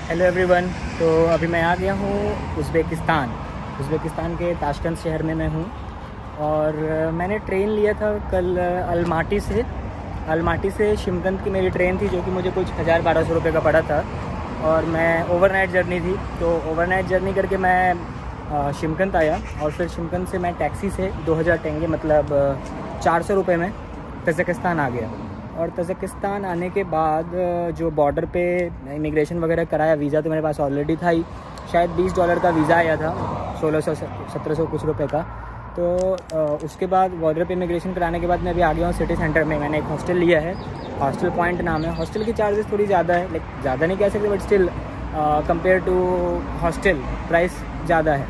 Hello everyone. तो अभी मैं आ गया हूँ उज़्बेकिस्तान के ताशकंद शहर में मैं हूँ। और मैंने ट्रेन लिया था कल अलमाटी से शिमगंज की मेरी ट्रेन थी, जो कि मुझे कुछ 1000-1200 रुपये का पड़ा था। और मैं ओवरनाइट जर्नी थी, तो ओवरनाइट जर्नी करके मैं शिमगंज आया और फिर शिमगंज से मैं टैक्सी से 2000 टेंगे मतलब 400 रुपये में तज़किस्तान आ गया। और तज़किस्तान आने के बाद जो बॉर्डर पे इमिग्रेशन वगैरह कराया, वीज़ा तो मेरे पास ऑलरेडी था ही, शायद $20 का वीज़ा आया था, 1600-1700 कुछ रुपए का। तो उसके बाद बॉर्डर पे इमिग्रेशन कराने के बाद मैं अभी आ गया हूँ सिटी सेंटर में। मैंने एक हॉस्टल लिया है, हॉस्टल पॉइंट नाम है। हॉस्टल की चार्जेस थोड़ी ज़्यादा है, लाइक ज़्यादा नहीं कह सकते, but still compare to hostel price ज़्यादा है।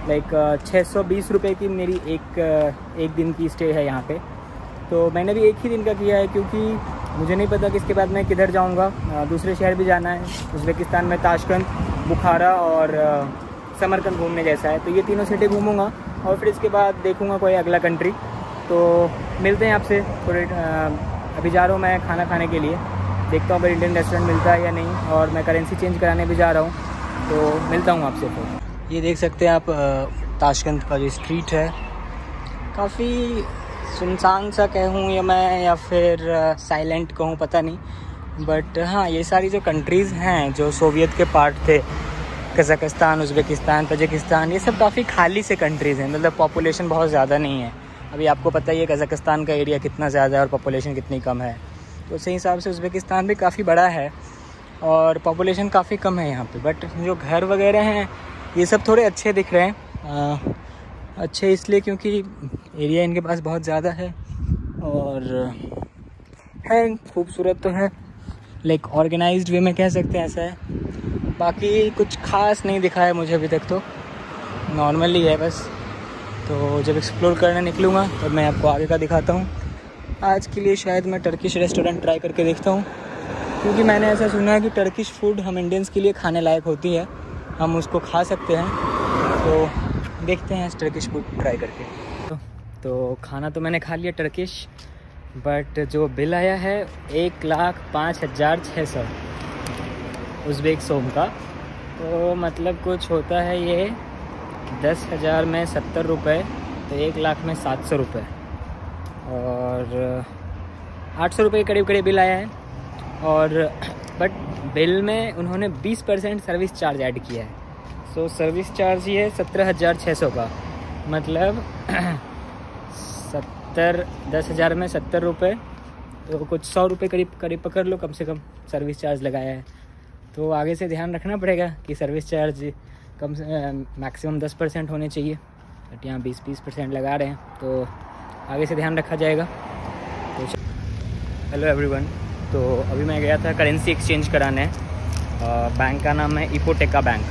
लाइक 620 रुपये की मेरी एक दिन की स्टे है यहाँ पे। तो मैंने भी एक ही दिन का किया है, क्योंकि मुझे नहीं पता कि इसके बाद मैं किधर जाऊँगा। दूसरे शहर भी जाना है उज़्बेकिस्तान में, ताशकंद, बुखारा और समरकंद घूमने जैसा है। तो ये तीनों सिटी घूमूंगा और फिर इसके बाद देखूँगा कोई अगला कंट्री। तो मिलते हैं आपसे थोड़े। अभी जा रहा हूँ मैं खाना खाने के लिए, देखता हूँ अगर इंडियन रेस्टोरेंट मिलता है या नहीं। और मैं करेंसी चेंज कराने भी जा रहा हूँ, तो मिलता हूँ आपसे फिर। ये देख सकते हैं आप ताशकंद का जो स्ट्रीट है, काफ़ी सुनसान सा कहूँ या मैं, या फिर साइलेंट कहूँ, पता नहीं। बट हाँ, ये सारी जो कंट्रीज़ हैं जो सोवियत के पार्ट थे, कज़ाकिस्तान, उज़्बेकिस्तान, तजिकिस्तान, ये सब काफ़ी खाली से कंट्रीज़ हैं। मतलब पॉपुलेशन बहुत ज़्यादा नहीं है। अभी आपको पता ही है कज़ाकिस्तान का एरिया कितना ज़्यादा है और पॉपुलेशन कितनी कम है। तो उसी हिसाब से उज़्बेकिस्तान भी काफ़ी बड़ा है और पॉपुलेशन काफ़ी कम है यहाँ पे। बट जो घर वगैरह हैं ये सब थोड़े अच्छे दिख रहे हैं। अच्छे इसलिए क्योंकि एरिया इनके पास बहुत ज़्यादा है और है, खूबसूरत तो है, लाइक ऑर्गेनाइज्ड वे में कह सकते हैं, ऐसा है। बाकी कुछ खास नहीं दिखा है मुझे अभी तक, तो नॉर्मली है बस। तो जब एक्सप्लोर करने निकलूँगा तब मैं आपको आगे का दिखाता हूँ। आज के लिए शायद मैं टर्किश रेस्टोरेंट ट्राई करके देखता हूँ, क्योंकि मैंने ऐसा सुना है कि टर्किश फूड हम इंडियंस के लिए खाने लायक होती है, हम उसको खा सकते हैं। तो देखते हैं टर्किश फूड ट्राई करके। तो खाना तो मैंने खा लिया टर्किश, बट जो बिल आया है 1,05,600 उज़्बेक सोम का। तो मतलब कुछ होता है ये 10,000 में 70 रुपये, तो 1,00,000 में 700 रुपये और 800 रुपये करीब करीब बिल आया है। और बट बिल में उन्होंने 20% सर्विस चार्ज ऐड किया है। सो सर्विस चार्ज ही है 17,600 का, मतलब 10,000 में 70 रुपये, तो कुछ 100 रुपये करीब पकड़ लो कम से कम सर्विस चार्ज लगाया है। तो आगे से ध्यान रखना पड़ेगा कि सर्विस चार्ज कम से मैक्सिमम 10% होने चाहिए, बट यहाँ 20% लगा रहे हैं, तो आगे से ध्यान रखा जाएगा। तो हेलो एवरीवन। तो अभी मैं गया था करेंसी एक्सचेंज कराने, बैंक का नाम है इपोटेका बैंक।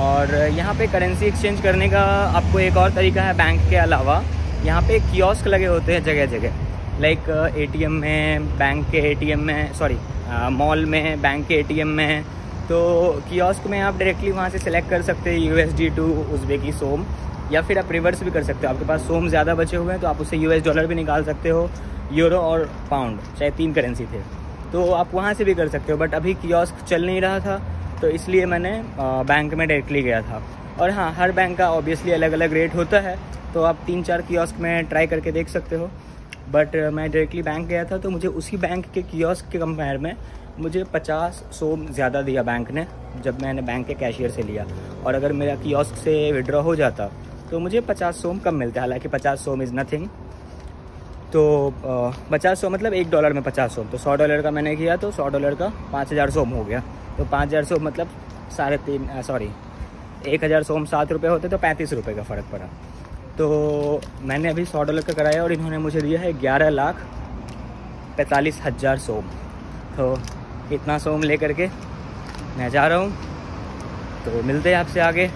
और यहाँ पे करेंसी एक्सचेंज करने का आपको एक और तरीका है बैंक के अलावा। यहाँ पे कियोस्क लगे होते हैं जगह जगह, लाइक एटीएम में, बैंक के एटीएम में, सॉरी मॉल में, बैंक के एटीएम में। तो कियोस्क में आप डायरेक्टली वहाँ से सिलेक्ट कर सकते हैं USD टू उज़्बेकी सोम, या फिर आप रिवर्स भी कर सकते हो। आपके पास सोम ज़्यादा बचे हुए हैं तो आप उससे US डॉलर भी निकाल सकते हो, यूरो और पाउंड, चाहे 3 करेंसी थे, तो आप वहाँ से भी कर सकते हो। बट अभी कियोस्क चल नहीं रहा था, तो इसलिए मैंने बैंक में डायरेक्टली गया था। और हाँ, हर बैंक का ऑब्वियसली अलग अलग रेट होता है, तो आप 3-4 कियोस्क में ट्राई करके देख सकते हो। बट मैं डायरेक्टली बैंक गया था, तो मुझे उसी बैंक के कियोस्क के कंपेयर में मुझे 50 सोम ज़्यादा दिया बैंक ने, जब मैंने बैंक के कैशियर से लिया। और अगर मेरा कियोस्क से विड्रॉ हो जाता तो मुझे 50 सोम कम मिलते, हालांकि 50 सोम इज़ नथिंग। तो 50 सोम मतलब $1 में 50 सोम, तो $100 का मैंने किया, तो $100 का 5,000 सोम हो गया। तो 5,000 सोम मतलब 1,000 सोम 7 रुपये होते, तो 35 रुपये का फ़र्क पड़ा। तो मैंने अभी $100 का कराया और इन्होंने मुझे दिया है 11,45,000 सोम। तो इतना सोम ले करके मैं जा रहा हूँ, तो मिलते हैं आपसे आगे।